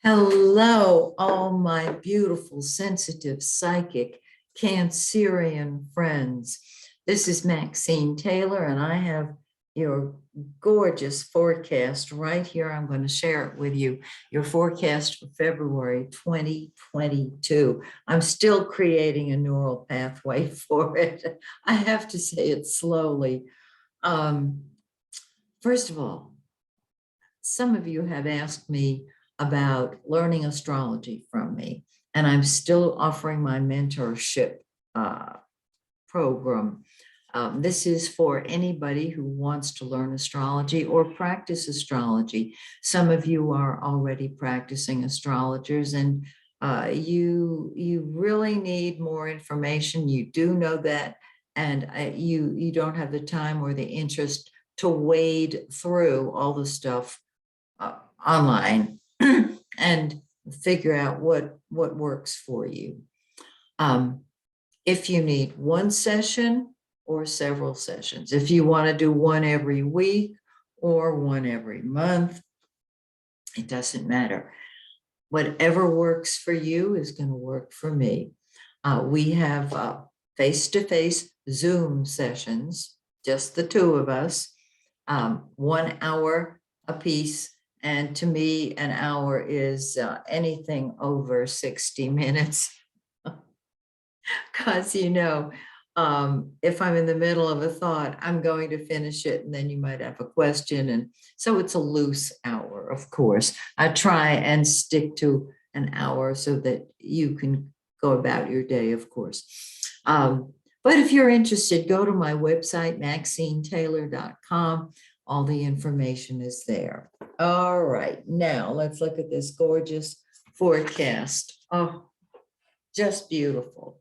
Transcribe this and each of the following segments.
Hello, all my beautiful, sensitive, psychic, Cancerian friends. This is Maxine Taylor, and I have your gorgeous forecast right here. I'm going to share it with you, your forecast for February 2022. I'm still creating a neural pathway for it. I have to say it slowly. First of all, some of you have asked me about learning astrology from me, and I'm still offering my mentorship program. This is for anybody who wants to learn astrology or practice astrology. Some of you are already practicing astrologers, and you really need more information. You do know that, and you don't have the time or the interest to wade through all the stuff online and figure out what works for you. If you need one session or several sessions, if you want to do one every week or one every month, it doesn't matter. Whatever works for you is going to work for me. We have face-to-face Zoom sessions, just the two of us, 1 hour a piece. And to me, an hour is anything over 60 minutes. Because, if I'm in the middle of a thought, I'm going to finish it, and then you might have a question. And so it's a loose hour, of course. I try and stick to an hour so that you can go about your day, of course. But if you're interested, go to my website, MaxineTaylor.com. All the information is there. All right, now let's look at this gorgeous forecast. Oh, just beautiful.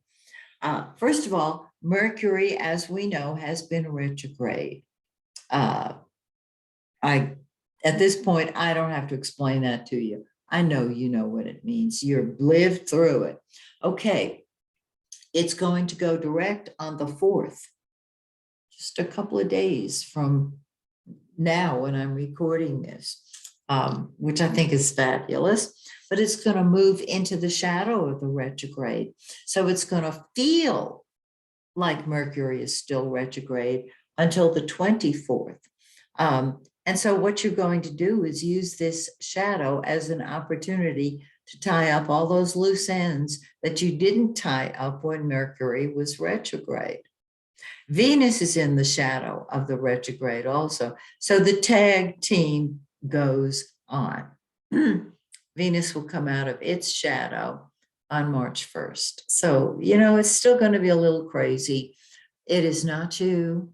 First of all, Mercury, as we know, has been retrograde. At this point, I don't have to explain that to you. I know you know what it means. You've lived through it. Okay, it's going to go direct on the 4th, just a couple of days from now when I'm recording this, which I think is fabulous, but it's going to move into the shadow of the retrograde. So it's going to feel like Mercury is still retrograde until the 24th. And so what you're going to do is use this shadow as an opportunity to tie up all those loose ends that you didn't tie up when Mercury was retrograde. Venus is in the shadow of the retrograde also. So the tag team goes on. Venus will come out of its shadow on March 1st. So, it's still going to be a little crazy. It is not you.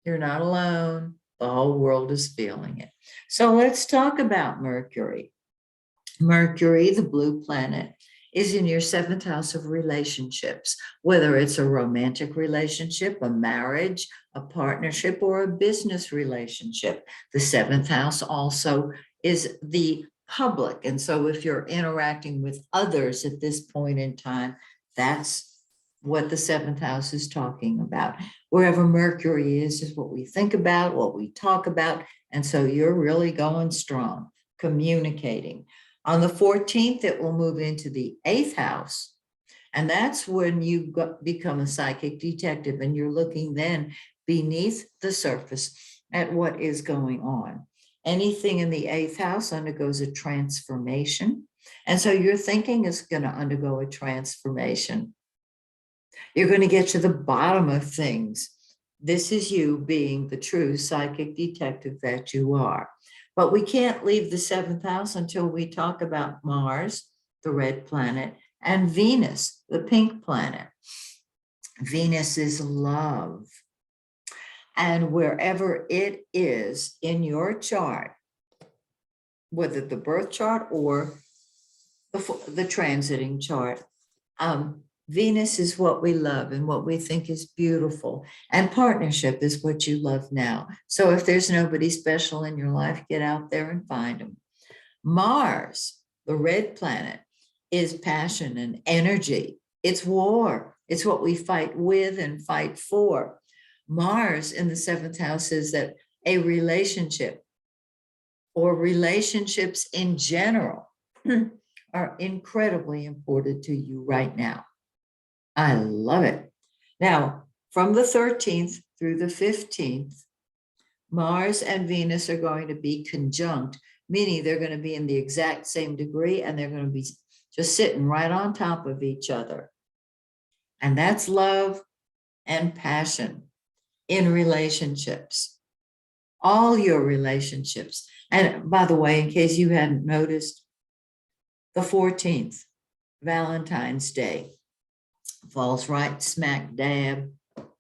You're not alone. The whole world is feeling it. So let's talk about Mercury. Mercury, the blue planet, is in your 7th house of relationships, whether it's a romantic relationship, a marriage, a partnership, or a business relationship. The 7th house also is the public. And so if you're interacting with others at this point in time, that's what the 7th house is talking about. Wherever Mercury is what we think about, what we talk about. And so you're really going strong, communicating. On the 14th, it will move into the 8th house. And that's when you become a psychic detective, and you're looking then beneath the surface at what is going on. Anything in the 8th house undergoes a transformation. And so your thinking is going to undergo a transformation. You're going to get to the bottom of things. This is you being the true psychic detective that you are. But we can't leave the 7th house until we talk about Mars, the red planet, and Venus, the pink planet. Venus is love. And wherever it is in your chart, whether the birth chart or the transiting chart, Venus is what we love and what we think is beautiful. And partnership is what you love now. So if there's nobody special in your life, get out there and find them. Mars, the red planet, is passion and energy. It's war. It's what we fight with and fight for. Mars in the 7th house is that a relationship or relationships in general are incredibly important to you right now. I love it. Now, from the 13th through the 15th, Mars and Venus are going to be conjunct, meaning they're going to be in the exact same degree and they're going to be just sitting right on top of each other. And that's love and passion in relationships, all your relationships. And by the way, in case you hadn't noticed, the 14th, Valentine's Day, falls right smack dab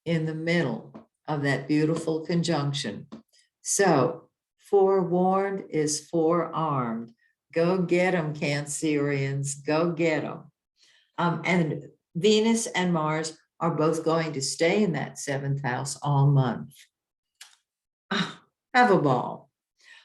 in the middle of that beautiful conjunction. So, forewarned is forearmed. Go get them, Cancerians. Go get them. And Venus and Mars are both going to stay in that seventh house all month. Have a ball.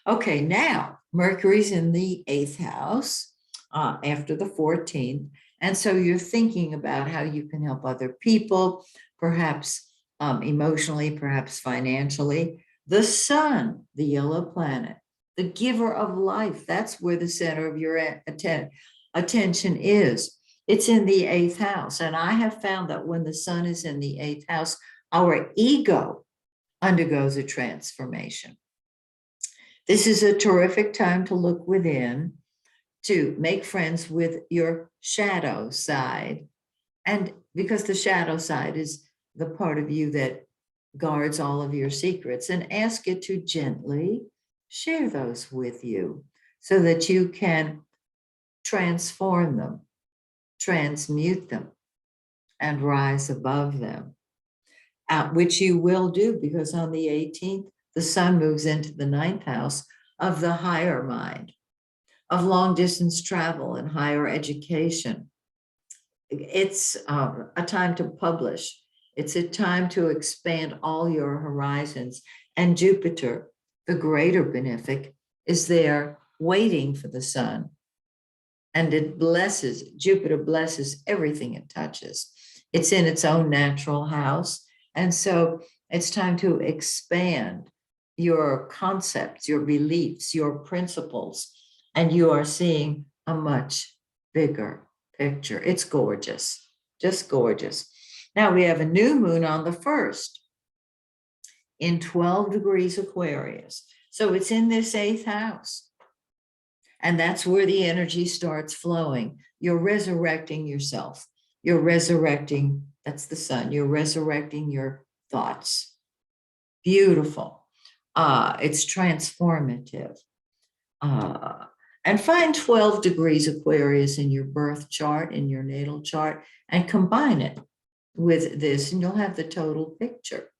Okay, now Mercury's in the eighth house after the 14th. And so you're thinking about how you can help other people, perhaps emotionally, perhaps financially. The sun, the yellow planet, the giver of life, that's where the center of your attention is. It's in the eighth house. And I have found that when the sun is in the eighth house, our ego undergoes a transformation. This is a terrific time to look within, to make friends with your shadow side. And because the shadow side is the part of you that guards all of your secrets, and ask it to gently share those with you so that you can transform them, transmute them, and rise above them, which you will do because on the 18th, the sun moves into the ninth house of the higher mind, of long distance travel and higher education. It's a time to publish. It's a time to expand all your horizons. And Jupiter, the greater benefic, is there waiting for the sun. And Jupiter blesses everything it touches. It's in its own natural house. And so it's time to expand your concepts, your beliefs, your principles, and you are seeing a much bigger picture. It's gorgeous, just gorgeous. Now we have a new moon on the 1st in 12 degrees Aquarius. So it's in this eighth house. And that's where the energy starts flowing. You're resurrecting yourself. You're resurrecting, that's the sun. You're resurrecting your thoughts. Beautiful. It's transformative. And find 12 degrees Aquarius in your birth chart, in your natal chart, and combine it with this, and you'll have the total picture.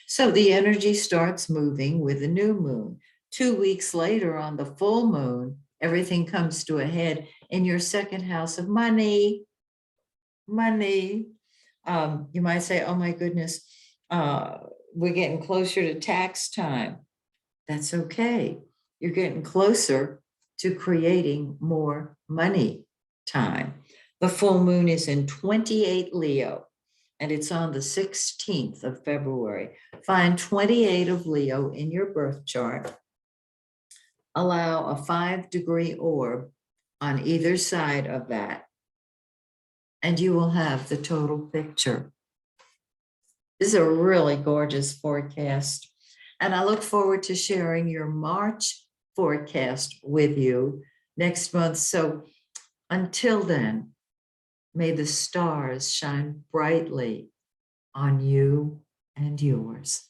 So the energy starts moving with the new moon. 2 weeks later, on the full moon, everything comes to a head in your second house of money. Money. You might say, oh my goodness, we're getting closer to tax time. That's okay. You're getting closer to creating more money time. The full moon is in 28 Leo, and it's on the 16th of February. Find 28 of Leo in your birth chart. Allow a 5-degree orb on either side of that, and you will have the total picture. This is a really gorgeous forecast. And I look forward to sharing your March forecast with you next month. So until then, may the stars shine brightly on you and yours.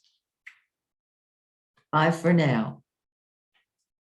Bye for now.